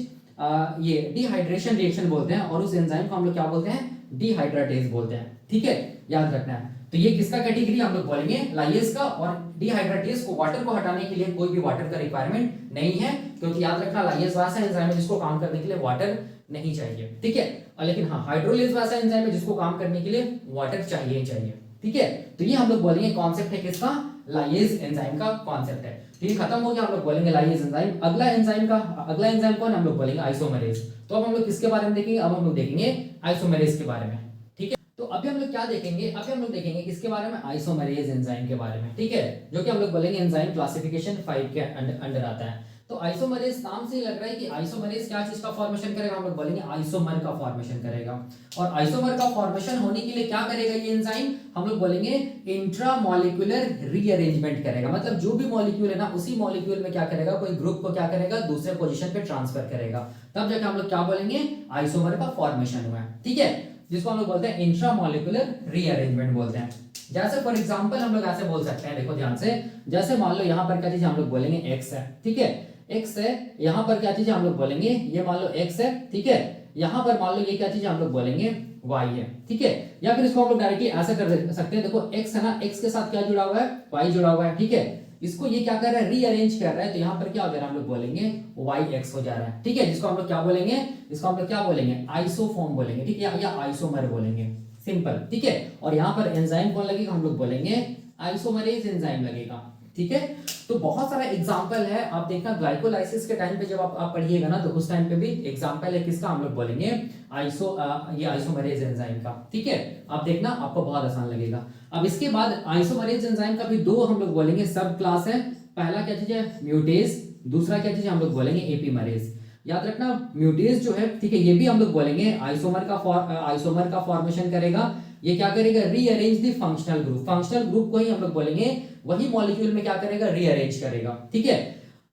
ये डिहाइड्रेशन रिएक्शन बोलते हैं, और उस एंजाइम को हम लोग क्या बोलते हैं, डिहाइड्रेटेज बोलते हैं, ठीक है, याद रखना है। तो ये किसका कैटेगरी, हम लोग बोलेंगे लाइएज का। और डिहाइड्रेटेज को, वाटर को हटाने के लिए कोई भी वाटर का रिक्वायरमेंट नहीं है, क्योंकि याद रखना लाइएज वैसा एंजाइम है जिसको काम करने के लिए वाटर नहीं चाहिए, ठीक है। लेकिन हाँ, हाइड्रोलेज वैसा एंजाइम है जिसको काम करने के लिए वाटर चाहिए, ठीक है। तो ये हम लोग बोलेंगे कॉन्सेप्ट है किसका, लाइगेज एंजाइम का कॉन्सेप्ट है। ठीक है, खत्म हो गया, हम लोग बोलेंगे लाइगेज एंजाइम। अगला एंजाइम कौन है, हम लोग बोलेंगे आइसोमरेज। तो अब हम लोग किसके बारे में देखेंगे, अब हम लोग देखेंगे आइसोमरेज के बारे में। ठीक है, तो अभी हम लोग क्या देखेंगे, अभी हम लोग देखेंगे किसके बारे में, आइसोमरेज एंजाइम के बारे में। ठीक है, जो कि हम लोग बोलेंगे एंजाइम क्लासिफिकेशन 5 के अंडर आता है। तो आइसोमरेज नाम से ही लग रहा है कि आइसोमरेज क्या चीज का फॉर्मेशन करेगा, हम लोग बोलेंगे आइसोमर का फॉर्मेशन करेगा। और आइसोमर का फॉर्मेशन होने के लिए क्या करेगा ये एंजाइम, हम लोग बोलेंगे इंट्रामॉलिक्यूलर रीअरेंजमेंट करेगा। मतलब जो भी मॉलिक्यूल है ना, उसी मॉलिक्यूल में क्या करेगा, कोई ग्रुप को क्या करेगा, दूसरे पोजीशन पे ट्रांसफर करेगा। तब जाके हम लोग क्या बोलेंगे, आइसोमर का फॉर्मेशन हुआ है। ठीक है, जिसको हम लोग बोलते हैं इंट्रामॉलिक्यूलर रीअरेंजमेंट बोलते हैं। जैसे फॉर एग्जांपल हम लोग ऐसे बोल सकते हैं, देखो ध्यान से, जैसे मान लो यहाँ पर क्या चीज हम लोग बोलेंगे एक्स है। ठीक है, एक्स है, यहाँ पर क्या चीज हम लोग बोलेंगे, ये मान लो एक्स है। ठीक है, यहाँ पर मान लो ये क्या चीज हम लोग बोलेंगे वाई है। ठीक है, या फिर इसको हम लोग डायरेक्टली ऐसे कर सकते हैं, देखो एक्स है ना, एक्स के साथ क्या जुड़ा हुआ है, वाई जुड़ा हुआ है। ठीक है, इसको ये क्या कर रहा है, रीअरेंज कर रहा है, तो यहाँ पर क्या हो जा रहा है, हम लोग बोलेंगे वाई एक्स हो जा रहा है। ठीक है, जिसको हम लोग क्या बोलेंगे, इसको हम लोग क्या बोलेंगे, आइसोफॉर्म बोलेंगे। ठीक है, या आइसोमर बोलेंगे, सिंपल। ठीक है, और यहाँ पर एंजाइम कौन लगेगा, हम लोग बोलेंगे आइसोमरेज एंजाइम लगेगा। ठीक है, तो बहुत सारा एग्जांपल है, आप देखना ग्लाइकोलाइसिस के टाइम पे जब आप पढ़िएगा ना, तो उस टाइम पे भी एग्जांपल है किसका, हम लोग बोलेंगे ये आइसोमरेज एंजाइम का। ठीक है, आप देखना, आपको बहुत आसान लगेगा। अब इसके बाद आइसोमरेज एंजाइम का भी दो हम लोग बोलेंगे सब क्लास है। पहला क्या चीज है, म्यूटेज, दूसरा क्या चीज है, हम लोग बोलेंगे एपीमरेज। याद रखना, म्यूटेज जो है, ठीक है, ये भी हम लोग बोलेंगे आइसोमर का फॉर्मेशन करेगा। ये क्या करेगा, rearrange the functional group. Functional group को ही हम लोग बोलेंगे, वही मॉलिक्यूल में क्या करेगा, रीअरेंज करेगा। ठीक है,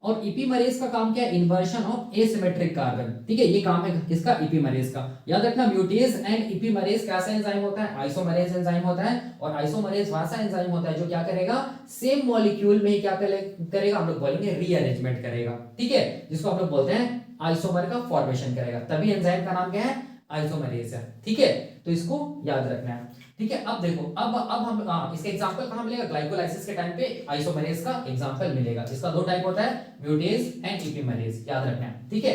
और इपीमरेज का काम क्या है, इन्वर्शन ऑफ एसिमेट्रिक कार्बन। ठीक है, ये काम है किसका, इपीमरेज का। याद रखना, म्यूटेज एंड इपीमरेज कैसा एंजाइम होता है, आइसोमरेज एंजाइम होता है। और आइसोमरेज वैसा एंजाइम होता है जो क्या करेगा, सेम मॉलिक्यूल में ही क्या करेगा, हम लोग बोलेंगे रीअरेंजमेंट करेगा। ठीक है, जिसको हम लोग बोलते हैं आइसोमर का फॉर्मेशन करेगा, तभी एंजाइम का नाम क्या है, आइसोमरेज है। ठीक है, तो इसको याद रखना है। ठीक है, अब देखो, अब हम इसका एग्जांपल कहां मिलेगा, ग्लाइकोलाइसिस के टाइम पे आइसोमरेज का एग्जांपल मिलेगा। इसका दो टाइप होता है, म्यूटेज एंड इपीमरेज, याद रखना है। ठीक है,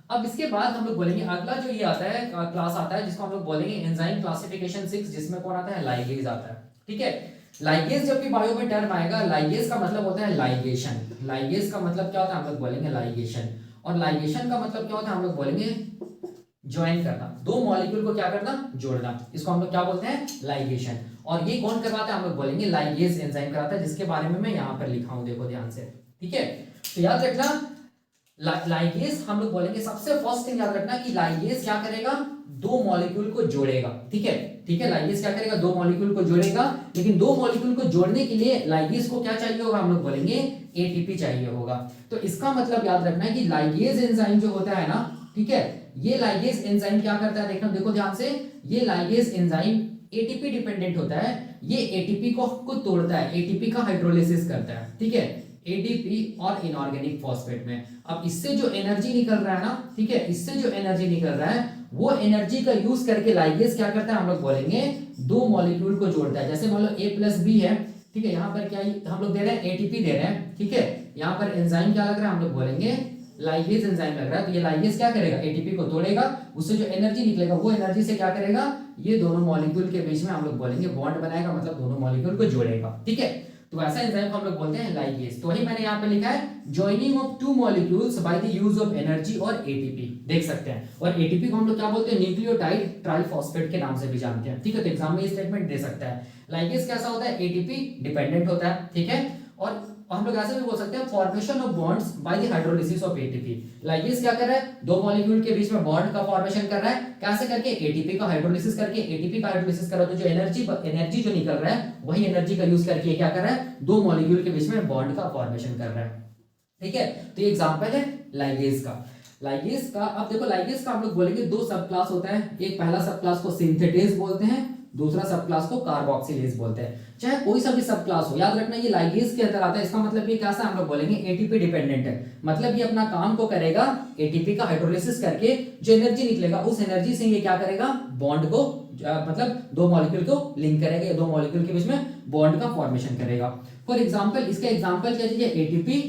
अब इसके बाद हम लोग बोलेंगे अगला जो ये आता है क्लास आता है, जिसको हम लोग बोलेंगे एंजाइम क्लासिफिकेशन 6, जिसमें कौन आता है, लाइगेज आता है। ठीक है, लाइगेज जब भी बायो में टर्म आएगा, लाइगेज का मतलब होता है लाइगेशन। लाइगेज का मतलब क्या होता है, हम लोग बोलेंगे लाइगेशन। और लाइगेशन का मतलब क्या होता है, हम लोग बोलेंगे ज्वाइन करना, दो मॉलिक्यूल को क्या करना, जोड़ना। इसको हम लोग क्या बोलते हैं, लाइगेशन। और ये कौन करवाता है, हम लोग बोलेंगे लाइगेज एंजाइम कराता है, जिसके बारे में मैं यहाँ पर लिखा हूं, देखो ध्यान से। ठीक है, तो याद रखना, लाइगेज हम लोग बोलेंगे, सबसे फर्स्ट थिंग याद रखना कि लाइगेज क्या करेगा, दो मॉलिक्यूल को जोड़ेगा। ठीक है, ठीक है, लाइगेज क्या करेगा, दो मॉलिक्यूल को जोड़ेगा। लेकिन दो मॉलिक्यूल को जोड़ने के लिए लाइगेज को क्या चाहिए होगा, हम लोग बोलेंगे एटीपी चाहिए होगा। तो इसका मतलब याद रखना है कि लाइगेज एंजाइम जो होता है ना, ठीक है, ये लाइगेज एंजाइम क्या करता है, देखना, देखो ध्यान से, ये लाइगेज एंजाइम एटीपी डिपेंडेंट होता है। ये एटीपी को तोड़ता है, एटीपी का हाइड्रोलिसिस करता है। ठीक है, एडीपी और इनऑर्गेनिक फॉस्फेट में। अब इससे जो एनर्जी निकल रहा है ना, ठीक है, इससे जो एनर्जी निकल रहा है, वो एनर्जी का यूज करके लाइगेज क्या करता है, हम लोग बोलेंगे दो मॉलिक्यूल को जोड़ता है। जैसे मान लो A+B है, ठीक है, यहाँ पर क्या हम लोग दे रहे हैं, एटीपी दे रहे हैं। ठीक है, यहाँ पर एंजाइम क्या लग रहा है, हम लोग बोलेंगे लाइगेज एंजाइम लग रहा है। तो ये लाइगेज क्या करेगा, एटीपी को तोड़ेगा, उससे जो एनर्जी निकलेगा, वो एनर्जी से क्या करेगा, ये दोनों मॉलिक्यूल के बीच में हम लोग बोलेंगे बॉन्ड बनाएगा, मतलब दोनों मॉलिक्यूल को जोड़ेगा। ठीक है, तो वैसा एंजाइम को हम लोग बोलते हैं लाइगेज। तो वही मैंने यहाँ पे लिखा है, joining of two molecules by the use of energy और एटीपी, देख सकते हैं। और एटीपी को हम लोग क्या बोलते हैं, न्यूक्लियोटाइड ट्राइफॉस्फेट के नाम से भी जानते हैं। ठीक है, तो एग्जाम में ये स्टेटमेंट दे सकता है। लाइगेज कैसा होता है, एटीपी डिपेंडेंट होता है। ठीक है, और हम लोग ऐसे भी बोल सकते हैं, formation of bonds by the hydrolysis of ATP. Ligase क्या कर रहा है, दो मॉलिक्यूल के बीच में बॉन्ड का फॉर्मेशन कर रहा है, कैसे करके, एटीपी का हाइड्रोलिसिस करके। एटीपी का हाइड्रोलिसिस कर रहा है, तो जो एनर्जी जो निकल रहा है, वही एनर्जी का यूज करके क्या कर रहा है, दो मॉलिक्यूल के बीच में बॉन्ड का फॉर्मेशन कर रहा है। ठीक है, तो ये एग्जांपल है लाइगेज का। लाइगेज का, अब देखो, लाइगेज का हम लोग बोलेंगे दो सब क्लास होता है। एक पहला सब क्लास को सिंथेटेज बोलते हैं, दूसरा सब क्लास को कार्बोक्सिलेज बोलते हैं। चाहे कोई सा भी सब क्लास हो, याद रखना ये लाइगेज के अंदर आता है। इसका मतलब ये कैसा, हम लोग बोलेंगे एटीपी डिपेंडेंट है। मतलब ये अपना काम को करेगा एटीपी का हाइड्रोलिसिस करके, जो एनर्जी निकलेगा उस एनर्जी से ये क्या करेगा, बॉन्ड को मतलब दो मॉलिक्यूल को लिंक करेगा, या दो मॉलिक्यूल के बीच में बॉन्ड का फॉर्मेशन करेगा। फॉर एग्जांपल, इसका एग्जांपल क्या चीज है, एटीपी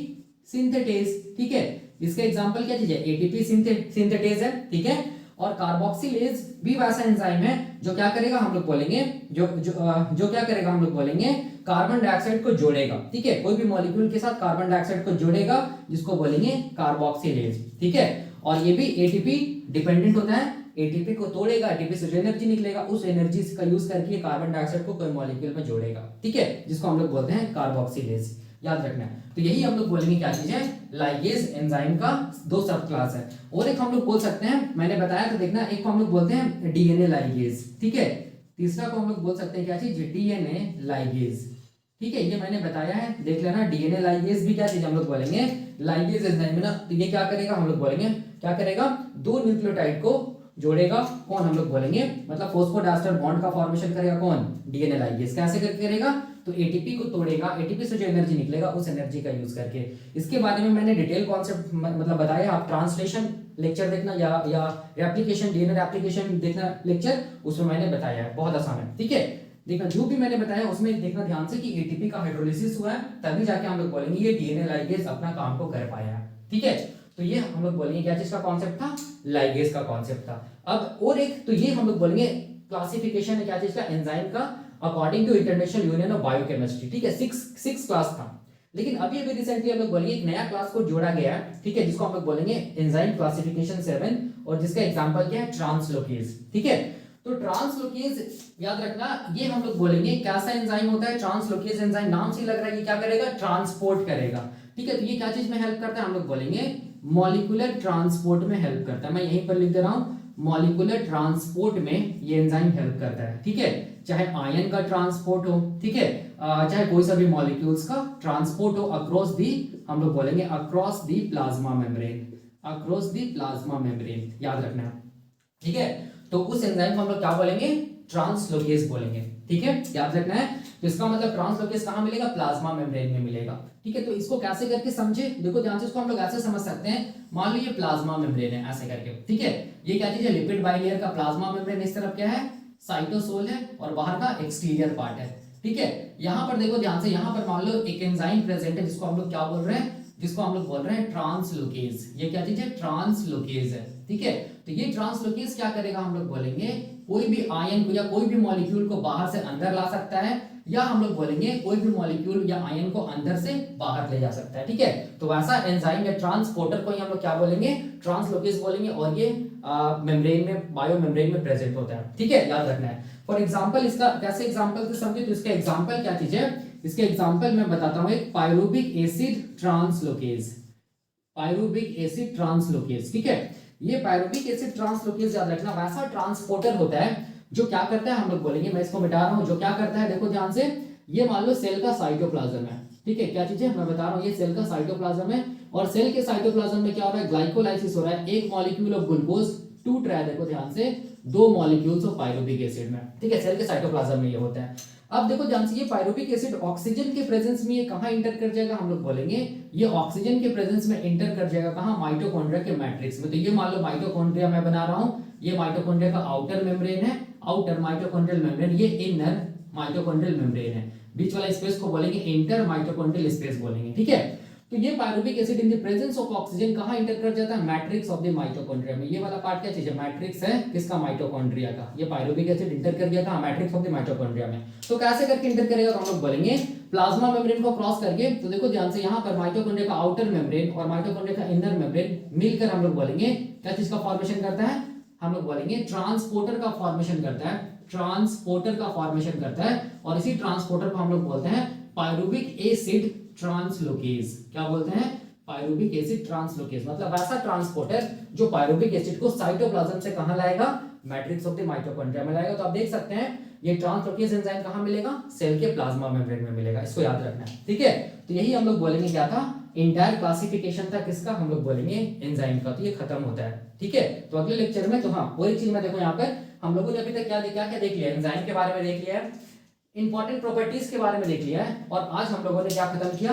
सिंथेटेज। ठीक है, इसका एग्जांपल क्या चीज है, एटीपी सिंथेटेज है। ठीक है, और कार्बोक्सिलेज भी वैसा एंजाइम है जो क्या करेगा हम लोग बोलेंगे, जो क्या करेगा हम लोग बोलेंगे, कार्बन डाइऑक्साइड को जोड़ेगा। ठीक है, कोई भी मॉलिक्यूल के साथ कार्बन डाइऑक्साइड को जोड़ेगा जिसको बोलेंगे कार्बोक्सिलेज। ठीक है, और ये भी एटीपी डिपेंडेंट होता है, एटीपी को तोड़ेगा, एटीपी से जो एनर्जी निकलेगा उस एनर्जी का यूज करके कार्बन डाइऑक्साइड को कोई मॉलिक्यूल में जोड़ेगा। ठीक है, जिसको हम लोग बोलते हैं कार्बोक्सिलेज, याद रखना है। तो यही हम लोग बोलेंगे क्या चीज है, लाइगेज एंजाइम का दो सब क्लास है। और एक हम लोग बोल सकते हैं, मैंने बताया तो देखना, एक को हम लोग बोलते हैं डीएनए लाइगेज। ठीक है, तीसरा को हम लोग बोल सकते हैं क्या चीज, डीएनए लाइगेज। ठीक है, ये मैंने बताया है, देख लेना। डीएनए लाइगेज भी क्या चीज हम लोग बोलेंगे, लाइगेज एंजाइम है ना। तो ये क्या करेगा हम लोग बोलेंगे, क्या करेगा, दो न्यूक्लियोटाइड को जोड़ेगा, कौन हम लोग बोलेंगे, मतलब फॉस्फोडाइस्टर बॉन्ड का फॉर्मेशन करेगा कौन, डीएनए लाइगेज। कैसे करके करेगा, तो एटीपी को तोड़ेगा, एटीपी से जो एनर्जी निकलेगा उस एनर्जी का यूज करके। इसके बारे में मैंने डिटेल कॉन्सेप्ट मतलब बताया, आप ट्रांसलेशन लेक्चर देखना या एप्लीकेशन, डीएनए एप्लीकेशन देखना लेक्चर, उसमें मैंने बताया है, बहुत आसान है। ठीक है, देखना जो भी मैंने बताया उसमें देखना ध्यान से कि एटीपी का हाइड्रोलिसिस हुआ है, तभी जाके हम लोग बोलेंगे ये डीएनए लाइगेज अपना काम को कर पाया है। ठीक है, तो ये हम लोग बोलेंगे क्या चीज का कॉन्सेप्ट था, लाइगेज का कॉन्सेप्ट था। अब और एक, तो ये हम लोग बोलेंगे क्लासिफिकेशन है क्या चीज का, एंजाइम का, according to international union of biochemistry. ठीक है, सिक्स क्लास था, लेकिन अभी रिसेंटली हम लोग बोलेंगे एक नया क्लास को जोड़ा गया है। ठीक है, जिसको हम लोग बोलेंगे एंजाइम क्लासिफिकेशन 7, और जिसका एग्जांपल क्या है, ट्रांसलोकेज। ठीक है, तो ट्रांसलोकेज याद रखना, ये हम लोग बोलेंगे कैसा एंजाइम होता है, ट्रांसलोकेज एंजाइम, नाम से लग रहा है ये क्या करेगा, ट्रांसपोर्ट करेगा। ठीक है, तो ये क्या चीज में हेल्प करता है, हम लोग बोलेंगे मॉलिक्यूलर ट्रांसपोर्ट में हेल्प करता है। मैं यहीं पर लिख दे रहा हूं, मॉलिक्यूलर ट्रांसपोर्ट में ये एंजाइम हेल्प करता है। ठीक है, चाहे आयन का ट्रांसपोर्ट हो, ठीक है, चाहे कोई सा भी मॉलिक्यूल्स का ट्रांसपोर्ट हो अक्रॉस दी, हम लोग बोलेंगे across the plasma membrane, across the plasma membrane, याद रखना है। ठीक है, तो उस एंजाइम को हम लोग क्या बोलेंगे, ट्रांसलोकेज बोलेंगे। ठीक है, याद रखना है। तो इसका मतलब ट्रांसलोकेज कहां मिलेगा, प्लाज्मा मेम्ब्रेन में मिलेगा। ठीक है, तो इसको कैसे करके समझे, देखो ध्यान से, इसको हम लोग ऐसे समझ सकते हैं, मान लो ये प्लाज्मा मेम्ब्रेन है, ऐसे करके। ठीक है, ये क्या चीज है, लिपिड बाइलेयर का प्लाज्मा मेम्ब्रेन, इस तरफ क्या है, साइटोसोल है, और बाहर का एक्सटीरियर पार्ट है। ठीक है, यहां पर देखो ध्यान से, यहां पर मान लो एक एंजाइम प्रेजेंट है, जिसको हम लोग क्या बोल रहे हैं, जिसको हम लोग बोल रहे हैं ट्रांसलोकेज। ये क्या चीज है, ट्रांसलोकेज है। ठीक है, तो ये ट्रांसलोकेज क्या करेगा, हम लोग बोलेंगे कोई भी आयन को या कोई भी मॉलिक्यूल को बाहर से अंदर ला सकता है, या हम लोग बोलेंगे कोई भी मॉलिक्यूल या आयन को अंदर से बाहर ले जा सकता है। ठीक है, तो वैसा एंजाइम या ट्रांसपोर्टर को ही हम लोग क्या बोलेंगे, ट्रांसलोकेज बोलेंगे, और ये मेम्ब्रेन में, बायो मेम्ब्रेन में प्रेजेंट होता है। ठीक है, याद रखना है। फॉर एग्जांपल, इसका कैसे एग्जांपल से समझे, तो इसका एग्जांपल क्या चीज है, इसके एग्जांपल मैं बताता हूं, एक pyruvic acid translocase, pyruvic acid translocase. ठीक है, ये पायरुविक एसिड ट्रांसलोकेज याद रखना, वैसा ट्रांसपोर्टर होता है जो क्या करता है, हम लोग बोलेंगे, मैं इसको मिटा रहा हूं, जो क्या करता है, देखो ध्यान से, ये मान लो सेल का साइटोप्लाज्म है। ठीक है, क्या चीज है, मैं बता रहा हूं, ये सेल का साइटोप्लाज्म है, और सेल के साइटोप्लाज्म में क्या हो रहा है, ग्लाइकोलाइसिस हो रहा है, एक मॉलिक्यूल ऑफ ग्लूकोज टूट रहा है, देखो ध्यान से, दो मॉलिक्यूल्स ऑफ पायरुविक एसिड में। ठीक है, सेल के साइटोप्लाज्म में ये होता है। अब देखो ध्यान से, ये पायरुविक एसिड ऑक्सीजन के प्रेजेंस में ये कहां इंटर कर जाएगा, हम लोग बोलेंगे ये ऑक्सीजन के प्रेजेंस में इंटर कर जाएगा कहां, माइटोकॉन्ड्रिया के मैट्रिक्स में। तो ये मान लो माइटोकॉन्ड्रिया मैं बना रहा हूं, ये माइटोकॉन्ड्रिया का आउटर मेम्ब्रेन है, आउटर माइटोकॉन्ड्रियल मेम्ब्रेन, ये इनर माइटोकॉन्ड्रियल मेम्ब्रेन है, बीच वाला स्पेस को बोलेंगे इंटर माइटोकॉन्ड्रियल स्पेस बोलेंगे। ठीक है, तो ये pyruvic acid in the presence of oxygen कहां इंटर कर जाता है, मैट्रिक्स ऑफ द माइटोकॉन्ड्रिया में। ये वाला पार्ट क्या चीज है, मैट्रिक्स है किसका, माइटोकॉन्ड्रिया का। ये पायरुविक एसिड इंटर कर गया था मैट्रिक्स ऑफ द माइटोकॉन्ड्रिया में। तो कैसे करके इंटर करेगा, तो हम लोग बोलेंगे प्लाज्मा मेम्ब्रेन को क्रॉस करके। तो देखो ध्यान से, यहां पर माइटोकॉन्ड्रिया का आउटर मेम्ब्रेन और माइटोकॉन्ड्रिया का इनर मेम्ब्रेन मिलकर हम लोग बोलेंगे क्या चीज का फॉर्मेशन करता है, हम लोग बोलेंगे ट्रांसपोर्टर का फॉर्मेशन करता है, ट्रांसपोर्टर का फॉर्मेशन करता है। और इसी ट्रांसपोर्टर को हम लोग बोलते हैं पायरुविक एसिड ट्रांसलोकेज। क्या बोलते हैं, पायरुविक एसिड ट्रांसलोकेज, मतलब वैसा ट्रांसपोर्टर जो पायरुविक एसिड को साइटोप्लाज्म से कहां लाएगा, मैट्रिक्स ऑफ द माइटोकॉन्ड्रिया में लाएगा। तो आप देख सकते हैं ये ट्रांसलोकेज एंजाइम कहां मिलेगा, सेल के प्लाज्मा मेम्ब्रेन में मिलेगा, इसको याद रखना है। ठीक है, तो यही हम लोग बोलेंगे क्या था, इंटायर क्लासिफिकेशन था किसका, हम लोग बोलेंगे एंजाइम का। तो ये खत्म होता है। ठीक है, तो अगले लेक्चर में, तो हाँ वो एक चीज में देखो, यहाँ पर हम लोगों ने अभी तक क्या देख लिया, एंजाइम के बारे में देख लिया है, इंपॉर्टेंट प्रॉपर्टीज के बारे में देख लिया है, और आज हम लोगों ने क्या खत्म किया,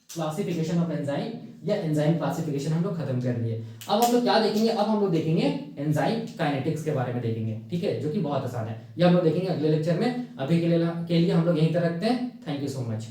क्लासिफिकेशन ऑफ एंजाइम या एंजाइम क्लासिफिकेशन हम लोग खत्म कर लिए। अब हम लोग क्या देखेंगे, अब हम लोग देखेंगे एंजाइम काइनेटिक्स के बारे में देखेंगे। ठीक है, जो कि बहुत आसान है, ये हम लोग देखेंगे अगले लेक्चर में। अभी के लिए हम लोग यहीं तक रखते हैं। Thank you so much.